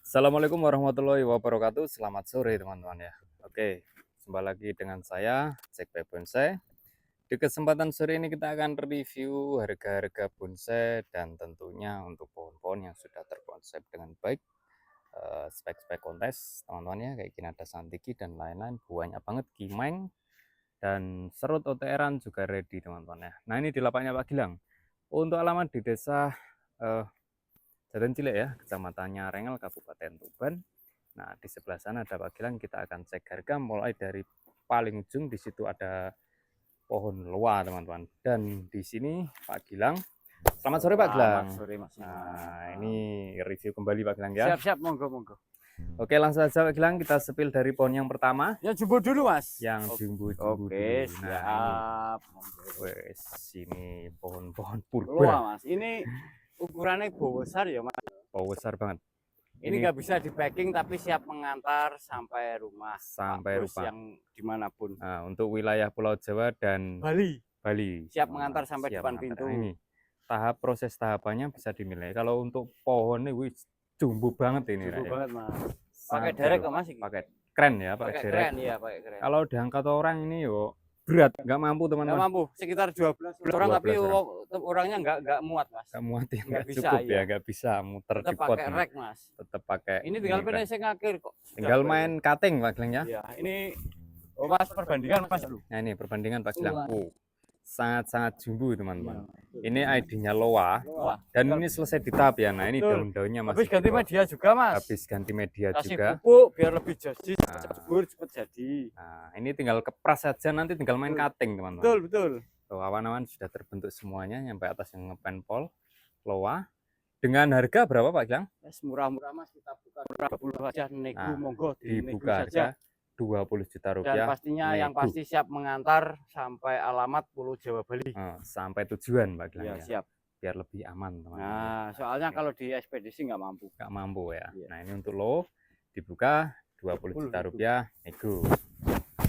Assalamualaikum warahmatullahi wabarakatuh. Selamat sore teman-teman ya. Oke, jumpa lagi dengan saya Jack P Bonsai. Di kesempatan sore ini kita akan review harga-harga bonsai dan tentunya untuk pohon-pohon yang sudah terkonsep dengan baik. Spek-spek kontes teman-teman ya, kayak gini ada santiki dan lain-lain, banyak banget kimeng dan serut OTR-an juga ready teman-teman ya. Nah ini di lapaknya Pak Gilang. Untuk alamat di desa Jalan Cilik ya, kecamatannya Rengel, Kabupaten Tuban. Nah, di sebelah sana ada Pak Gilang, kita akan cek harga mulai dari paling ujung. Di situ ada pohon loa, teman-teman. Dan di sini Pak Gilang. Selamat sore Pak Gilang. Selamat sore Mas. Nah, ini review kembali Pak Gilang ya. Siap-siap, monggo. Oke, langsung saja Pak Gilang, kita sepil dari pohon yang pertama. Yang jumbo dulu Mas. Yang jumbo-jumbo Oke, dulu. siap. Wes, ini pohon-pohon purba. Loa Mas, ini ukurannya besar ya Mas. Oh, besar banget. Ini nggak bisa di packing tapi siap mengantar sampai rumah. Sampai rumah. Yang dimanapun. Nah, untuk wilayah Pulau Jawa dan Bali. Siap mengantar sampai depan pintu. Nah, ini proses tahapannya bisa dinilai. Kalau untuk pohon ini wih, jumbo banget ini. Jumbo banget Mas. Pakai derek kok Mas. Pakai keren ya, pakai derek. Keren ya, pakai keren. Kalau diangkat orang ini yo berat, nggak mampu teman-teman. Nggak mampu, sekitar 12 orang tapi orangnya nggak muat Mas. Nggak muat ya, nggak bisa, cukup ya, nggak bisa muter di tetap pot. pakai rek Mas. Tetap pakai. Ini tinggal finishing akhir kok. Tinggal main cutting Pak Gilang ya. Iya, ini Mas perbandingan Mas dulu. Nah ini perbandingan Pak Gilang. Sangat-sangat jumbo teman-teman. Ini ID-nya Loa. Dan ini selesai di tahap ya. Nah ini daun-daunnya masih. Habis ganti media juga Mas. Habis ganti media kasih juga. Pupuk biar lebih jadi, cepet jadi. Nah ini tinggal kepras saja, nanti tinggal main cutting teman-teman. Betul. Tuh, awan-awan sudah terbentuk semuanya sampai atas yang ngepenpol Loa. Dengan harga berapa Pak Gilang? Murah-murah Mas, kita buka 20 aja, nego monggo dibuka saja. 20 juta rupiah. Dan pastinya yang pasti siap mengantar sampai alamat Pulau Jawa Bali. Sampai tujuan Pak Gilang ya. Siap. Biar lebih aman teman-teman. Nah, soalnya kalau di ekspedisi nggak mampu. Nggak mampu ya. Nah ini untuk lo dibuka 20 juta rupiah nego.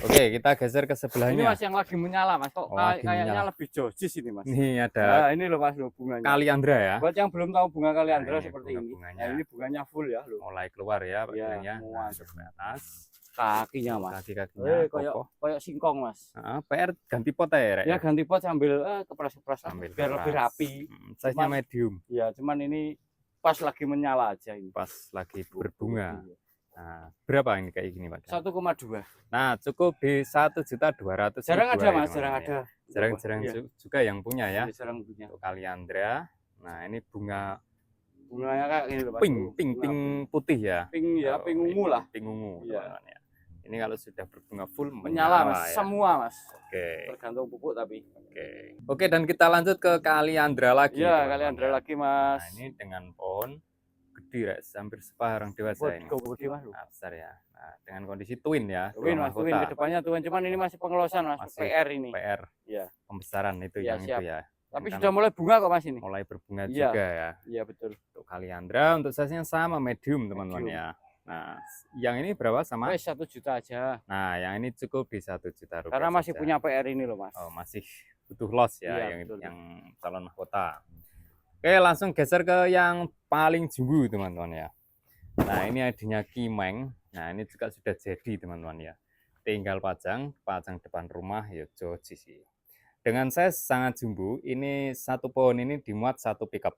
Oke, kita geser ke sebelahnya. Ini Mas yang lagi menyala Mas. Kok kayaknya lebih josis ini Mas. Ini ada. Nah, ini loh Mas bunganya. Kaliandra ya. Buat yang belum tahu bunga kaliandra seperti ini. Bunganya. Nah, ini bunganya full ya loh. Mulai keluar ya Pak Gilang ya. Sampai atas. Kakinya Mas. Kaki-kakinya kayak singkong Mas. PR ganti pot ya. Ya ganti pot sambil kepras-kepras biar lebih rapi. Size-nya medium. Ya, cuman ini pas lagi menyala aja ini. Pas lagi berbunga. Nah, berapa ini kayak gini Pak? 1,2. Nah, cukup di 1.200.000. Jarang ada Mas, jarang ada. Jarang juga yang punya ya. Jarang punya. Untuk Kaliandra. Nah, ini bunganya kayak gini loh Mas. Pink putih ya. Pink ya, pink ungu lah. Pink ungu teman-teman ya. Ini kalau sudah berbunga full menyala Mas, ya. Semua Mas. Oke. Tergantung pupuk tapi. Oke, dan kita lanjut ke Kaliandra lagi. Ya, Kaliandra lagi Mas. Nah, ini dengan pohon gede hampir separuh dewasa ini. Besar ya. Nah, dengan kondisi twin ya. Twin Mas, twin kedepannya twin, cuman ini masih pengelosan Mas, PR ini. PR. Iya. Pembesaran itu yang siap. itu ya. Tapi sudah mulai bunga kok Mas ini. Mulai berbunga juga ya. Iya betul. Untuk Kaliandra untuk size-nya sama medium teman-teman ya. Nah, yang ini berapa sama? 1 juta aja. Nah, yang ini cukup di 1 juta rupiah. Karena masih punya PR ini loh Mas. Oh, masih butuh los ya yang calon mahkota. Oke, langsung geser ke yang paling jumbo teman-teman ya. Nah, ini ID-nya Kimeng. Nah, ini juga sudah jadi teman-teman ya. Tinggal pajang depan rumah ya joji sih. Dengan size sangat jumbo, ini satu pohon ini dimuat satu pickup.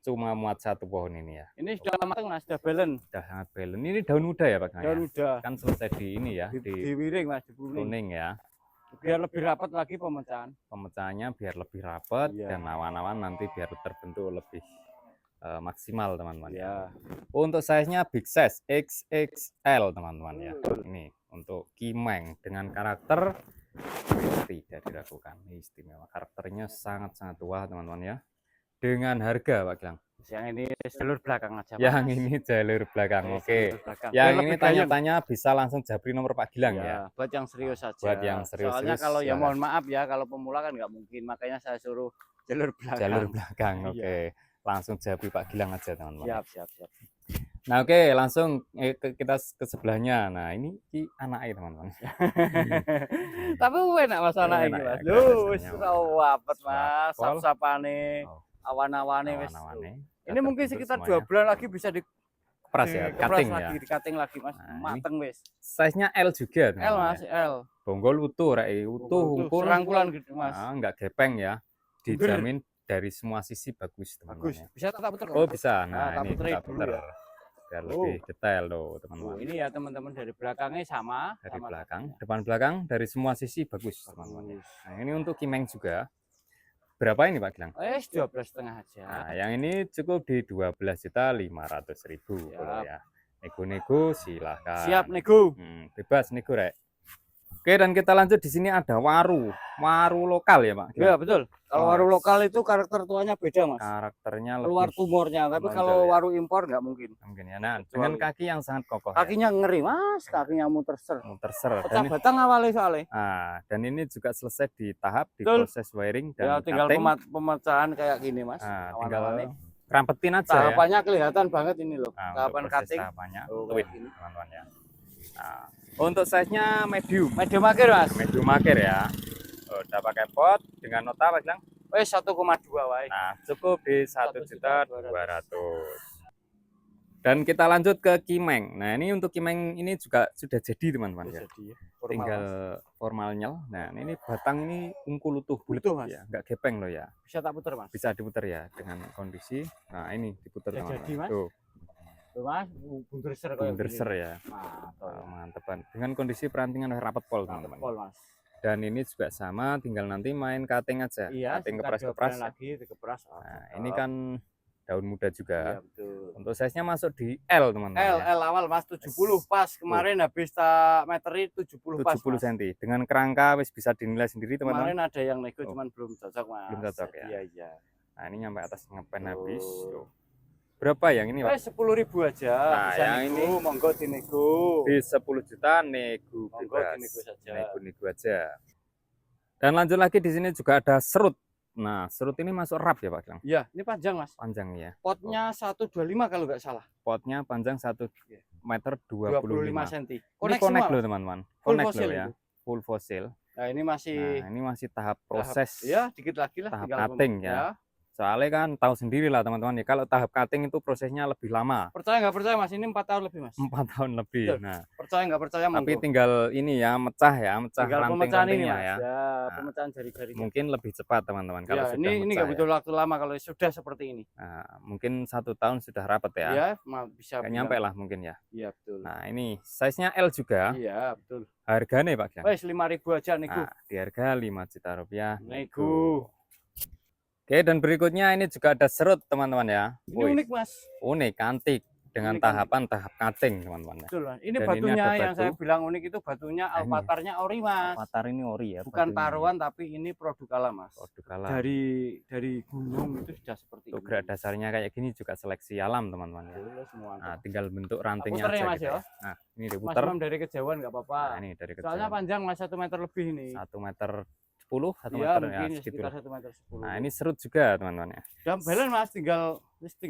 Cuma muat satu pohon ini ya. Ini sudah matang Mas, sudah balance. Sudah sangat balance. Ini daun muda ya Pak? Daun muda. Kan selesai di ini ya. Diwiring Mas, pruning ya. Biar lebih rapat lagi pemecahan. Pemecahannya biar lebih rapat dan awan-awan nanti biar terbentuk lebih maksimal teman-teman ya. Untuk size-nya big size XXL teman-teman ya. Ini untuk Kimeng dengan karakter tidak diragukan, istimewa. Karakternya sangat-sangat tua teman-teman ya. Dengan harga Pak Gilang. Yang ini jalur belakang aja. Yang ini jalur belakang. Oke. Yang ini tanya-tanya bisa langsung japri nomor Pak Gilang ya. Buat yang serius saja. Buat yang serius. Soalnya kalau ya mohon maaf ya, kalau pemula kan nggak mungkin, makanya saya suruh jalur belakang. Jalur belakang. Oke. Langsung japri Pak Gilang aja teman-teman. Siap. Nah, oke, langsung kita ke sebelahnya. Nah, ini anaknya teman-teman. Tapi enak Mas anaknya Mas. Loh, wis rawapet Mas, sap-sapane. Awan-awane wis. Ini mungkin sekitar 2 bulan lagi bisa dikepras ya, Dikepras cutting ya. lagi, di-cutting lagi Mas. Nah, ini Mateng wis. size-nya L juga L teman-teman Mas, ya. L. Bonggol utuh rek, utuh Tuh, hungkul. serangkulan gitu Mas. Nah, enggak gepeng ya. Buger. Dijamin dari semua sisi bagus teman-teman Bagus. ya. Bisa tak puter? Oh Mas? bisa, Nah, nah tak ini puterin kita dulu puter ya. biar Oh. lebih detail loh Oh, teman-teman. ini ya teman-teman dari belakangnya sama. Dari sama belakang, satunya. depan belakang dari semua sisi bagus teman-teman ya. Bagus. Nah ini untuk kimeng juga. Berapa ini Pak Gilang? 12,5 aja. Nah yang ini cukup di 12.500.000 kalau ya. Nego-nego silahkan. Siap nego. Bebas nego rek. Oke, dan kita lanjut. Di sini ada waru lokal ya Pak. Ya betul. Kalau waru Mas. lokal itu karakter tuanya beda Mas. Karakternya Keluar lebih tumornya, tapi menonjol kalau ya. waru impor nggak mungkin. Mungkin ya. Nah, Kecuali- dengan kaki yang sangat kokoh. Kakinya ngeri Mas, kakinya muter ser. Muter-ser. Pecah batang awalnya soalnya. Nah, dan ini juga selesai di tahap Betul. proses wiring Ya dan tinggal cutting. pemecahan kayak gini Mas. Nah, Awan-awannya. tinggal rampetin aja ya. Tahapannya kelihatan banget ini loh. Nah, Tahapan untuk proses cutting. tahapannya Oh, twin kayak gini. teman-teman ya. Nah, untuk size-nya medium. Medium akhir Mas. Medium akhir ya. Udah pakai pot dengan nota Pak Gilang. Wes 1,2 wae. Nah, cukup di 1.200.000. Dan kita lanjut ke kimeng. Nah, ini untuk kimeng ini juga sudah jadi teman-teman ya. Jadi Tinggal formalnya. Nah, ini batang ini ungkul utuh bulat Utuh, Mas. ya, enggak gepeng loh ya. bisa tak putar Mas. Bisa diputar ya dengan kondisi. Nah, ini diputar Udah teman-teman. jadi, Mas. Tuh, Tuh Mas, bunderser kayak bunderser gini. ya. Mantap. Mantepan. Dengan kondisi perantingan rapat pol teman-teman. Pol Mas. Dan ini juga sama, tinggal nanti main cutting aja. Iya, Cutting sekitar kepras-kepras. 2 bulan lagi dikepras. Nah, ini kan daun muda Iya juga. betul. Untuk size-nya masuk di L teman-teman. ya. L awal Mas 70 pas kemarin habis tak meteri 70 pas. 70 Mas. cm. Dengan kerangka wis bisa dinilai sendiri teman-teman. Kemarin ada yang nego Oh. cuman belum cocok Mas. Belum cocok ya. Iya iya. Nah, ini nyampe atas ngepen Oh. habis. Tuh. Berapa yang ini, Pak? 10.000 aja. Nah, bisa yang nego, ini monggo dinego. Di 10 juta nego Monggo bebas. dinego saja. Nego-nego aja. Dan lanjut lagi di sini juga ada serut. Nah, serut ini masuk rap ya, Pak Gilang? Iya, ini panjang Mas. Panjang ya. Potnya 125 kalau nggak salah. Potnya panjang 1 meter 25. 25 cm. Ini connect loh, teman-teman. Full Connect fosil loh ya. itu. Full fosil. Nah, ini masih Nah, ini masih tahap proses. ya dikit lagi lah tahap tinggal cutting ya. Soalnya kan tahu sendiri lah teman-teman ya, kalau tahap cutting itu prosesnya lebih lama. Percaya nggak percaya Mas, ini 4 tahun lebih Mas. 4 tahun lebih. Betul. Nah, Percaya nggak percaya tapi monggo. tinggal ini ya, mecah Tinggal pemecahan ini ranting-rantingnya Mas. ya. Ya, Nah, pemecahan jari-jari. Mungkin lebih cepat teman-teman kalau Ya, sudah ini mecah nggak ya. butuh waktu lama kalau sudah seperti ini. Nah, mungkin 1 tahun sudah rapat ya. Ya, bisa Nggak nyampe lah mungkin ya. Iya, betul. Nah, ini size-nya L juga. Iya, betul. Harganya Pak Gilang. Wes 5.000 aja nego. Nah, di harga 5 juta rupiah. Nego. Oke, dan berikutnya ini juga ada serut teman-teman ya. Ini Wih, unik Mas. unik, antik dengan Unik, tahap cutting teman-teman ya. Betul Mas. Ini Dan ini batunya ada yang batu. saya bilang unik itu batunya Nah, ini. alpatarnya ori Mas. Avatar ini ori ya. Bukan batunya. taruhan tapi ini produk alam Mas. Produk alam. Dari gunung itu sudah seperti Untuk ini. gerak dasarnya kayak gini juga seleksi alam teman-teman ya. Betul, semua. Nah, tinggal bentuk rantingnya puter ya, aja Mas, gitu ya? ya. Nah, ini diputer. Mas dari kejauhan nggak apa-apa. Nah, ini dari kecil. Soalnya panjang Mas 1 meter lebih ini. 1 meter 10, 1 Iya, meter ya mungkin segitu. sekitar 1 meter 10. Nah, ini serut juga teman-teman ya. Jam belen Mas tinggal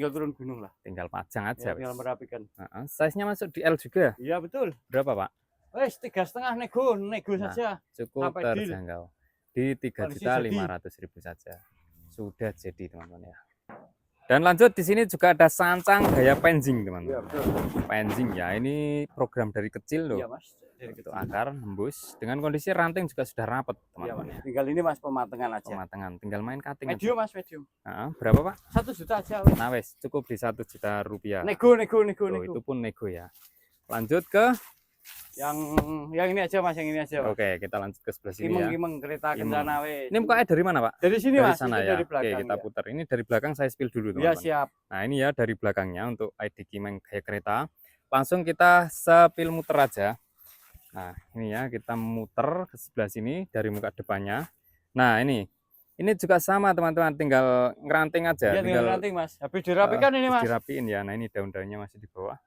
turun gunung lah. Tinggal pajang aja. Ya, tinggal wis. merapikan. Size-nya masuk di L juga. Iya, betul. Berapa, Pak? Wes 3,5 nego Nah, saja. Cukup Sampai deal. terjangkau. Di Kondisi 3.500.000 saja. Sudah jadi teman-teman ya. Dan lanjut di sini juga ada sancang gaya penjing teman-teman. Iya, betul. Penjing ya, ini program dari kecil loh. Iya, Mas. Dari Untuk kecil. akar nembus dengan kondisi ranting juga sudah rapat Iya, teman-teman Mas. ya. Tinggal ini Mas pematengan aja. Pematangan, tinggal main cutting aja. Medium Mas, medium. Berapa Pak? 1 juta aja. Nah wes cukup di 1 juta rupiah. Nego. Oh, itu pun nego ya. Lanjut ke Yang ini aja Mas, yang ini aja. Mas. Oke, kita lanjut ke sebelah sini ya. Kimeng kereta Kimeng. kencana wes. Ini mukanya dari mana Pak? Dari sini Dari Mas, sana itu ya. dari belakang. Oke, kita ya. putar. Ini dari belakang saya spill dulu Iya, teman-teman. siap. Nah ini ya dari belakangnya untuk ID Kimeng gaya kereta. Langsung kita sepil muter aja. Nah ini ya kita muter ke sebelah sini dari muka depannya. Nah ini juga sama teman-teman, tinggal ngeranting aja. Iya, tinggal ranting Mas. Habis dirapikan ini habis Mas. dirapiin ya. Nah ini daun-daunnya masih di bawah.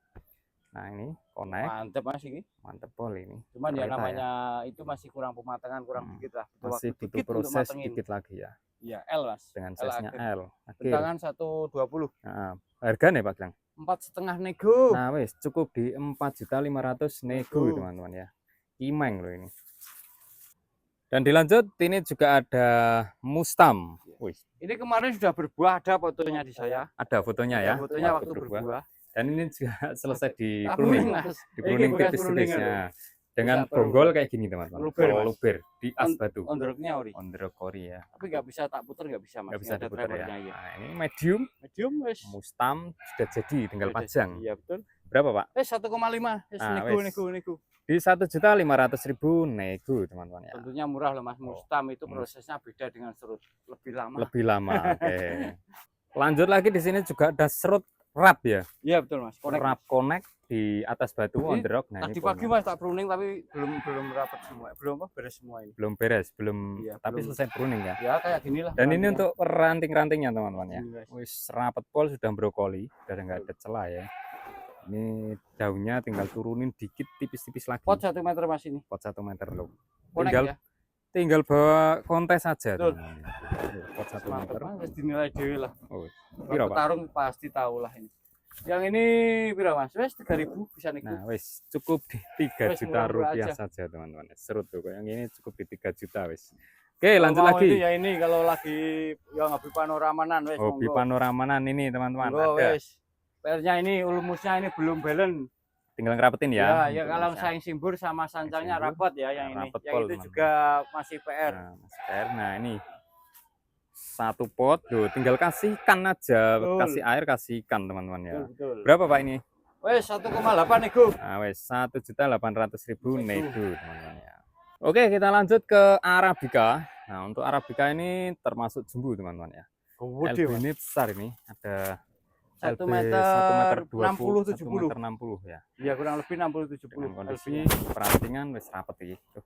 Nah ini connect. Mantep Mas ini. Mantep pol ini. Cuman ya Kereta namanya itu masih kurang pematangan, kurang dikit lah. Butuh masih waktu butuh dikit untuk proses matengin. dikit lagi ya. Iya, L Mas. Dengan L size-nya akhir. L. Akhir. Bentangan 120. Nah, harganya Pak Gilang. 4,5 nego. Nah wes cukup di 4.500.000 nego Nego. teman-teman ya. Kimeng loh ini. Dan dilanjut ini juga ada mustam. Wih, Ini kemarin sudah berbuah, ada fotonya di saya. ada fotonya ya. Ada fotonya waktu berbuah. Dan ini juga selesai di Ah, pruning, Mas. di Iki pruning bekas tipis-tipisnya. Dengan Bisa bonggol kayak gini teman-teman. luber, Mas. Luber di as batu. Ondroknya ori. Ondrok ori ya. Tapi nggak bisa tak puter, nggak bisa Mas. Nggak bisa Nggak ada diputar ya. drivernya, iya. Nah, ini medium, Medium wes. mustam sudah jadi, tinggal Udah pajang. jadi, iya betul. Berapa Pak? 1,5. Wes Nah, nego wes. nego. Di 1.500.000 nego teman-teman ya. Tentunya murah loh Mas. Mustam itu Mus- prosesnya beda dengan serut. Lebih lama. Lebih lama. Oke. Lanjut lagi di sini juga ada serut rap ya. Iya betul Mas. Rap connect di atas batu Ini ondrok. Nah, Tadi ini pagi pruning. Mas tak pruning tapi belum rapat semua. Belum apa beres semua ini. Belum beres, belum Iya, tapi belum. selesai pruning ya. Ya kayak gini lah. Dan ini rantingnya. untuk ranting-rantingnya teman-teman ya. Ini, Mas. Wis rapet pol sudah brokoli, sudah nggak ada celah ya. Ini daunnya tinggal turunin dikit tipis-tipis lagi. Pot 1 meter Mas ini. Pot 1 meter loh. Connect Tinggal ya. tinggal bawa kontes saja Betul. teman-teman. Pot 1 Mantap meter. Mas, dinilai dewe lah. Oh, piro, Pak? Petarung pasti tahu lah ini. Yang ini piro Mas? Wes 3.000 bisa nego. Nah, wis cukup di 3 Wis, juta murah-murah rupiah aja. saja teman-teman. Serut tuh yang ini cukup di 3 juta wis. Oke, Kalau lanjut mau lagi. Ini, ya ini kalau lagi yang hobi panoramanan wes Hobi panoramanan ini teman-teman. Monggo Ada. wes. PR-nya ini ulmusnya ini belum balance. Tinggal ngerapetin ya. Ya kalau saing simbur sama sancangnya simbur, rapat ya yang ini. rapet Yang pol, itu teman-teman. juga masih PR. Nah, Mas Per, nah ini satu pot, tuh tinggal kasih ikan aja, Betul. kasih air, kasih ikan teman-teman ya. Betul. Berapa Pak ini? Wes 1,8 nego. Nah, wes 1.800.000 nego teman-teman ya. Oke, kita lanjut ke Arabica. Nah, untuk Arabica ini termasuk jumbo teman-teman ya. Gede LB Mas. ini besar ini, ada 1 LB meter 1 meter 60 70. 1 meter 60 ya. Ya kurang lebih 60 Dengan 70. kondisi perantingan wes rapet iki. Tuh,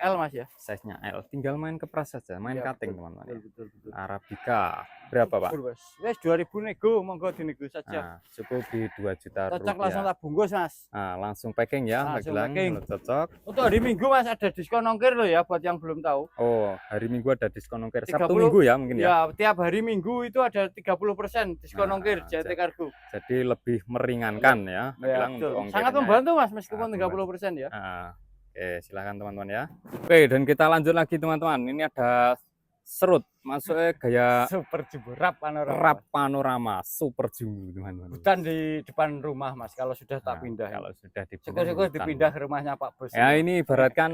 L Mas ya. size-nya L. Tinggal main kepras saja, main Iya, cutting betul, teman-teman ya. Betul. Arabica berapa Pak? Wes. Wes 2000 nego, monggo dinego saja. Nah, cukup di 2 juta Cocok langsung rupiah. tak bungkus Mas. Nah, langsung packing ya, Mbak Langsung Gilang. packing. Kalau cocok. Untuk hari Minggu Mas ada diskon ongkir loh ya buat yang belum tahu. Oh, hari Minggu ada diskon ongkir. 30. Sabtu Minggu ya mungkin ya. Ya, tiap hari Minggu itu ada 30% diskon Nah, ongkir JT Cargo. Jadi lebih meringankan ya, Mbak Ya, Gilang betul. untuk ongkirnya. Sangat membantu Mas meskipun Sangat 30% ya. Nah, oke, silahkan teman-teman ya. Oke, dan kita lanjut lagi teman-teman. Ini ada serut, masuknya gaya Super jumbo rap panorama. rap panorama, super jumbo teman-teman. Hutan di depan rumah Mas kalau sudah tak Nah, pindah. kalau sudah di Syukur-syukur hutan. dipindah ke rumahnya Pak Bos. Ya, ini ibaratkan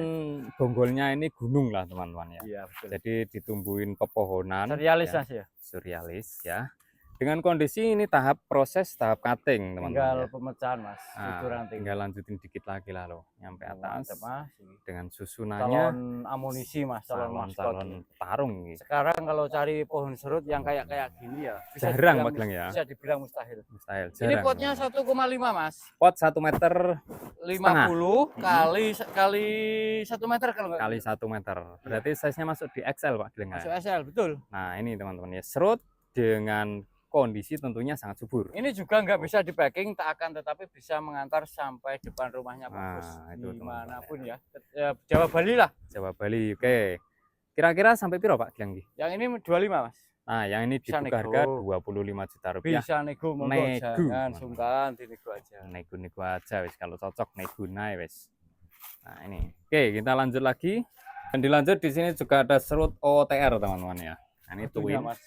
bonggolnya ini gunung lah teman-teman ya. Iya, betul. Jadi ditumbuhin pepohonan. Serialis ya, Mas ya. surrealis ya. Dengan kondisi ini tahap proses tahap cutting teman-teman Tinggal ya. pemecahan Mas. Nah, Itu ranting. tinggal lanjutin dikit lagi lah loh, nyampe atas Mantap, Mas. dengan susunannya Calon amunisi Mas, calon maskot. calon tarung gitu. Sekarang kalau cari pohon serut yang kayak gini ya Jarang, dibilang Pak Gilang ya. Bisa dibilang mustahil. Mustahil. Ini jarang, potnya teman-teman. 1,5 Mas. Pot 1 meter 50 kali 1 meter kalau nggak kali 1 meter. Berarti size-nya masuk di XL Pak Gilang. masuk ya? SL, betul. Nah, ini teman-teman ya, serut dengan kondisi tentunya sangat subur. Ini juga nggak bisa di packing, tak akan tetapi bisa mengantar sampai depan rumahnya Pak Nah, Bos. itu, teman-teman, Dimanapun ya. Jawa Bali lah. Jawa Bali. Oke. Kira-kira sampai piro Pak Gilang? Yang ini 25 Mas. Nah, yang ini Bisa dibuka nego. harga 25 juta rupiah. Bisa nego, monggo Nego. jangan sungkan dinego aja. Nego-nego aja wis, kalau cocok nego nae wis. Nah, ini. Oke, kita lanjut lagi. Dan dilanjut di sini juga ada serut OTR teman-teman ya. Nah, ini Batunya, twin. Mas.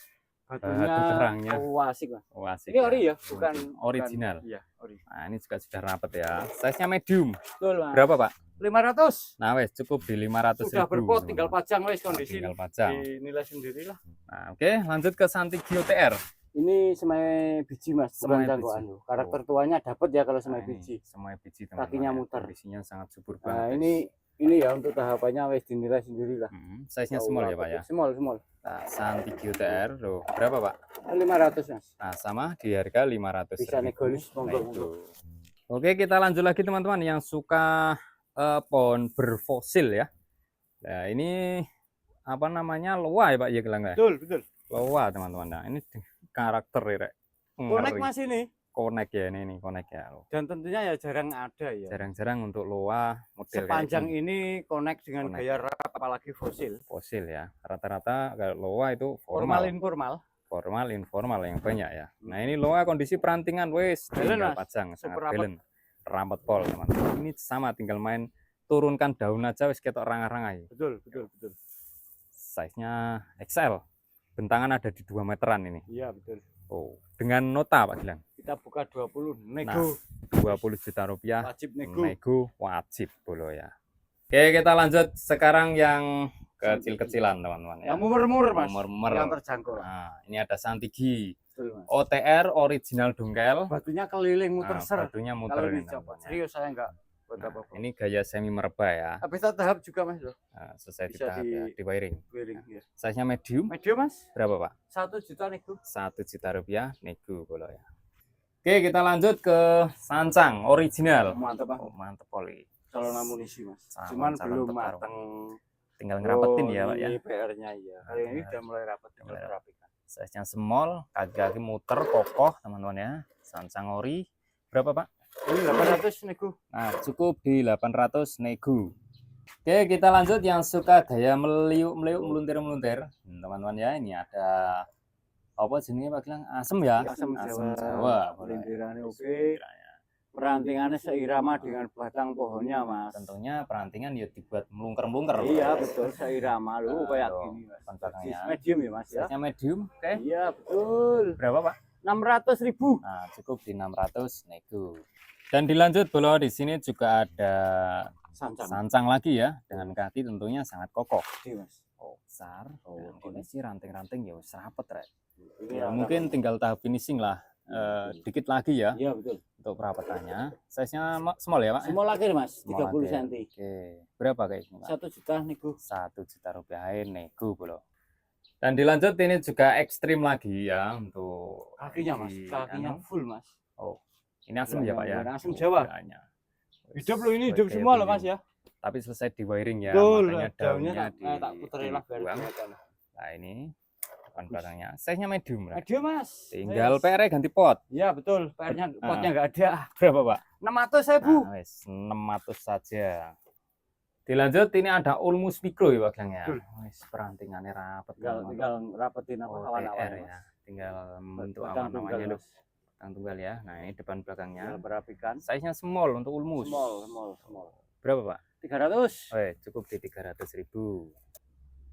Batunya Batu terangnya. asik Mas. Oh, asik Ini ya. ori ya, bukan Original. bukan- Iya, ori. Nah, ini juga sudah rapet ya. Size-nya medium. Betul Mas. Berapa, Pak? 500. Nah, wes cukup di 500 Sudah ribu. berpot, tinggal pajang wes kondisi. Tinggal pajang. Dinilai sendirilah. Nah, oke, lanjut ke Santigio TR. Ini semai biji Mas, bukan Semai cangkokan. biji. Karakter tuanya dapat ya kalau semai Nah, ini biji. semua biji teman-teman. Kakinya ya. muter. Kondisinya sangat subur Nah, banget. ini ya untuk tahapannya wes dinilai sendirilah. Size-nya small ya, Pak ya. Small. Nah, Santigio TR loh. Berapa, Pak? 500 Mas. Nah, sama di harga 500 Bisa ribu. negosiasi, monggo, Nah, itu. Oke, kita lanjut lagi teman-teman yang suka pohon berfosil ya. Nah, ini apa namanya? Loa ya, Pak ya Gilang ya? Betul. Loa, teman-teman. Nah, ini karakter ya, Rek. Konek Ngeri. Mas ini. Konek ya ini konek ya. Dan tentunya ya jarang ada ya. Jarang-jarang untuk loa model Sepanjang kayak ini konek dengan Konek. gaya rap apalagi fosil. fosil ya. Rata-rata kalau loa itu Formal formal, informal. informal yang banyak ya. Nah, ini loa kondisi perantingan wes Balance, tinggal Mas. pajang sangat Super rapet. balance. Rampet pol, teman-teman. Ini sama tinggal main turunkan daun aja wes ketok rangai-rangai. Betul. Size-nya XL. Bentangan ada di 2 meteran ini. Iya, betul. Oh, dengan nota Pak Gilang. Kita buka 20 Nah, nego. 20 juta rupiah. Wajib nego. Nego wajib bolo ya. Oke, kita lanjut sekarang yang kecil-kecilan teman-teman ya. Yang murmur Mas. Murmur. Yang terjangkau. Nah, ini ada Santigi. Betul, Mas. OTR original dongkel. Batunya keliling muter Nah, ser. batunya Kalau muter ini dicopot. teman-teman ya. Serius saya enggak buat Nah, apa-apa. ini gaya semi merebah ya. Habis itu tahap juga Mas loh. Nah, selesai di Bisa tahap ya, di wiring. Wiring ya. Size-nya medium. Medium Mas. Berapa, Pak? 1 juta nego. 1 juta rupiah nego bolo ya. Oke, kita lanjut ke sancang original. Mantap Pak. Oh, mantep poli. Calon amunisi Mas. Calon- Cuman calon belum petarung. mateng. Tinggal ngerapetin ya, Pak ya. Ini PR-nya ya. Kali ini udah mulai rapat, tinggal Mulai merapikan. Size-nya small, kaki-kaki muter, kokoh teman-teman ya. Sancang ori. Berapa, Pak? Ini 800 nego. Nah, cukup di 800 nego. Oke, kita lanjut yang suka gaya meliuk-meliuk, meluntir-meluntir. Teman-teman ya, ini ada apa jenisnya Pak Gilang? Asem ya? Asam Asem Jawa. Jawa. boleh. Lintirannya oke. Lintirannya. Perantingannya seirama dengan batang pohonnya Mas. Tentunya perantingan ya dibuat melungker-melungker. Iya betul seirama lu kayak Tuh, gini Mas. depan belakangnya. Medium ya Mas ya. Size-nya medium, oke. Iya betul. Berapa, Pak? 600.000. Nah, cukup di 600 nego. Dan dilanjut bolo di sini juga ada Sancang. sancang lagi ya, dengan kaki tentunya sangat kokoh. Gede, Mas. Oh, besar. Oh, Dan oke. kondisi ranting-ranting ya wis rapet, Rek. Ini Ya, ada- mungkin tinggal tahap finishing lah. Dikit lagi ya Iya betul. untuk perapetannya. Size-nya small ya, Pak? Semua lagi Mas, Small 30 lagi ya. cm. Oke. Berapa kayak gini, Pak? 1 juta nego. 1 juta rupiah nego bolo. Dan dilanjut ini juga ekstrim lagi ya untuk Kakinya Mas, di- kakinya anu. full Mas. Oh, ini asem ya, Pak ya? Asam Jawa. Budanya. Hidup lo ini Sebagai hidup semua loh Mas pilihan. ya. Tapi selesai di wiring ya, Betul, makanya daunnya daunnya tak puterin lah biar dibuang. kelihatan. Nah, ini depan belakangnya. Size-nya medium, Rek. Medium Mas. Tinggal Yes. PR ganti pot. Iya betul, PR-nya potnya nggak ada. Berapa, Pak? 600.000. Nah, wes 600 saja. Dilanjut ini ada Ulmus Mikro ya Pak Gilang ya. Betul. Wes perantingannya rapet Tinggal rapetin apa OTR awan-awan ya. Tinggal membentuk Batang awan-awannya tunggal, loh. Mas. Batang tunggal ya. Nah, ini depan belakangnya. Tinggal berapikan. Size-nya small untuk Ulmus. Small. Berapa, Pak? 300. Cukup di 300.000.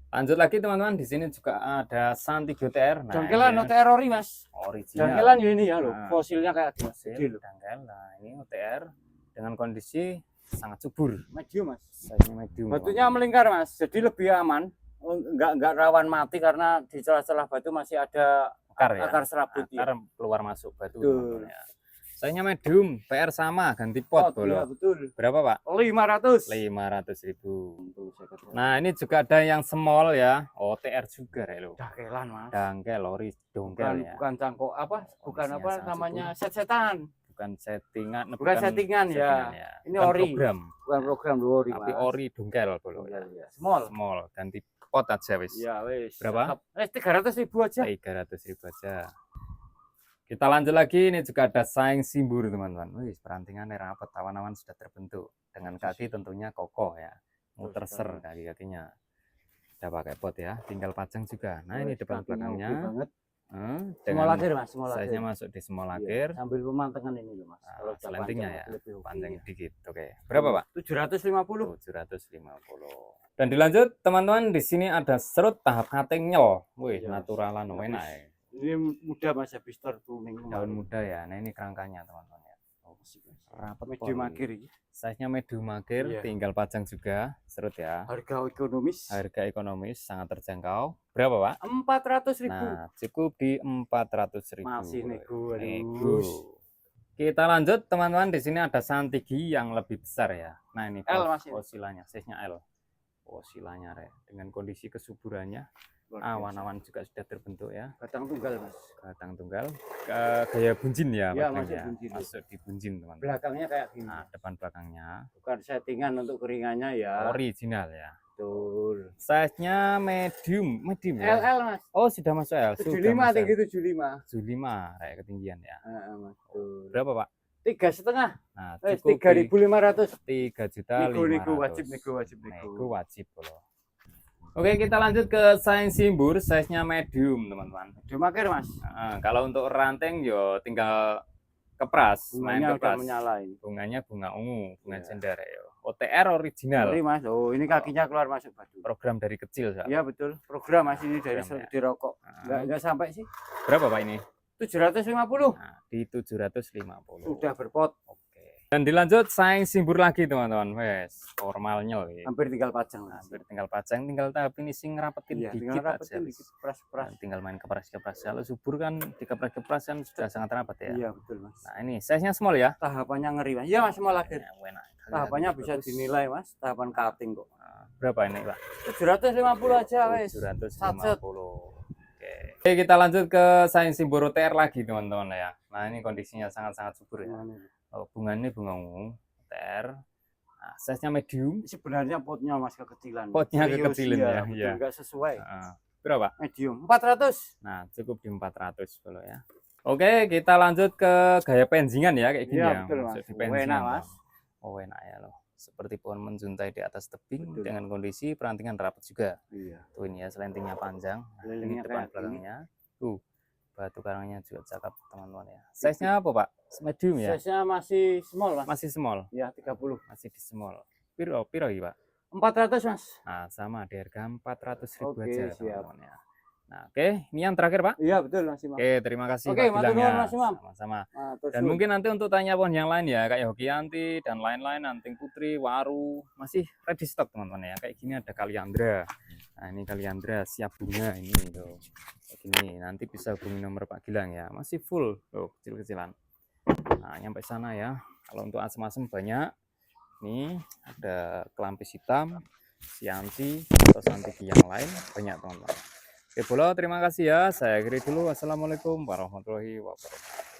Lanjut lagi teman-teman, di sini juga ada Santig OTR. Nah, Jongkelan ini OTR ori Mas. original. Jongkelan ya ini ya loh, Nah. fosilnya kayak gini. Fosil, Gede loh. dangkal. Nah, ini OTR dengan kondisi sangat subur. Medium Mas. Size-nya medium. Batunya melingkar Mas, jadi lebih aman. Enggak rawan mati karena di celah-celah batu masih ada akar ya. akar serabut ya. Akar keluar masuk batu. Betul. teman-teman ya. Size-nya medium, PR sama, ganti pot Iya bolo. betul. Berapa, Pak? 500. 500.000. Tuh, saya kata. Nah, ini juga ada yang small ya, OTR juga ya lo. Jongkelan Mas. Dangkel, ori, dongkel ya. Bukan cangkok apa? Bukan Kondisinya apa sangat namanya set-setan. Bukan settingan, Bukan settingan, ya. Ini Bukan ori. program, Bukan program lu ori tapi Mas. ori dongkel bolo ya. Iya. Small. Small, ganti pot aja wis. Iya wes. Berapa? 300.000 aja. 300.000 aja. Kita lanjut lagi, ini juga ada saing simbur teman-teman. Wih, perantingannya rapet, awan-awan sudah terbentuk. Dengan kaki tentunya kokoh ya. Muter ser kaki-kakinya. Udah pakai pot ya, tinggal pajang juga. Nah, ini depan belakangnya. Semua Dengan lakir Mas, semua lakir. size-nya masuk di semua Iya, lakir. sambil pemantengan ini loh Mas. Nah, udah selentingnya panjang, ya, lebih oke. panjang dikit. Oke. Berapa, Pak? 750. 750. Dan dilanjut teman-teman, di sini ada serut tahap cutting nyel. Wih, Iya, naturalan habis. enak ya. Ini muda Mas habis kuning. Daun muda ya. Nah, ini kerangkanya teman-teman ya. Rapet Medium poli. akhir. Size-nya medium akhir, Iya. tinggal pajang juga, serut ya. Harga ekonomis. Harga ekonomis sangat terjangkau. Berapa, Pak? 400.000. Nah, cukup di 400.000. Masih nego. aduh. Nego. Kita lanjut teman-teman, di sini ada Santigi yang lebih besar ya. Nah, ini L, Mas, ini. fosilanya, size-nya L. Fosilanya Rek. Dengan kondisi kesuburannya, Luar biasa. awan-awan juga sudah terbentuk ya. Batang tunggal Mas. Batang tunggal, gaya bunjin ya, Iya, Pak Glenn masuk ya. bunjin. Masuk di bunjin teman-teman. Belakangnya kayak gini. Nah, depan belakangnya Bukan settingan untuk keringannya ya. original ya. Betul. Size-nya medium ya. LL Mas. Oh, sudah masuk L. 75 tinggi 75. 75 kayak ketinggian ya. Mas. Betul. Berapa, Pak? 3,5. Nah, cukup 3.500. 3.500.000. Nego wajib nego. Nego wajib bro. Oke, kita lanjut ke saing simbur, size-nya medium, teman-teman. Medium akhir Mas. Nah, kalau untuk ranting yo tinggal kepras, main Bunganya udah kepras. menyala ini. Bunganya bunga ungu, bunga Iya. cendera yo. OTR original. Ini Mas. Oh, ini kakinya keluar masuk batu. Program dari kecil, Pak. Iya betul. Program Mas ini dari Program, ya. di rokok. Nah, Enggak sampai sih. berapa, Pak ini? 750. Nah, di 750. Sudah berpot. Oke. Dan dilanjut saing simbur lagi teman-teman. Wes, formalnya loh. Hampir tinggal pajang. Hampir tinggal pajang, tinggal tahap finishing rapetin Iya, dikit tinggal aja. rapetin dikit, Wis. pras-pras. Nah, tinggal main kepras-kepras. Kalau subur kan dikepras-kepras kan sudah sangat rapat ya. Iya, betul Mas. Nah, ini size-nya small ya. Tahapannya ngeri Mas. Iya Mas, mau lagi. Ya, enak. Tahapannya bisa dinilai Mas, tahapan cutting kok. Nah, berapa ini Pak? 750 aja wes. 750. Oke, kita lanjut ke saing simbur TR lagi teman-teman ya. Nah, ini kondisinya sangat-sangat subur ya. Oh, bunganya bunga ungu TR. Nah, size-nya medium. Sebenarnya potnya Mas kekecilan. Potnya Serius, kekecilan ya. Betul, Iya. enggak sesuai. Berapa? Medium 400. Nah, cukup di 400 kalau ya. Oke, kita lanjut ke gaya penzingan ya kayak gini Iya, ya. betul Mas. Maksud di penzingan, Enak Bang. Mas. Oh, enak ya loh. Seperti pohon menjuntai di atas tebing Betul. dengan kondisi perantingan rapat juga. Iya. Tuh ini ya, selentingnya panjang. Nah, ini Lilingnya depan kayak belakangnya. Tuh, batu karangnya juga cakep teman-teman ya. Size-nya apa, Pak? Medium ya? Size-nya masih small Mas. Masih small. Ya, 30. Masih di small. Piro ya, Pak? 400 Mas. Nah, sama di harga 400.000 Oke, aja siap. teman-teman ya. Nah, oke, ini yang terakhir, Pak. Iya, betul Mas Imam. Oke, terima kasih Oke, Pak matur Gilang nuwun, ya. Mas Imam. Sama-sama. Matur Dan suwun. mungkin nanti untuk tanya pohon yang lain ya, kayak Hokianti dan lain-lain, Anting Putri, Waru, masih ready stock teman-teman ya. Kayak gini ada Kaliandra. Nah, ini Kaliandra siap bunga ini tuh. Kayak gini, nanti bisa hubungi nomor Pak Gilang ya. Masih full tuh, kecil-kecilan. Nah, nyampe sana ya. Kalau untuk asem-asem banyak. Nih, ada kelampis hitam, Sianti, atau Santiki yang lain banyak teman-teman. Oke, Bolo, terima kasih ya. Saya akhiri dulu. Wassalamualaikum warahmatullahi wabarakatuh.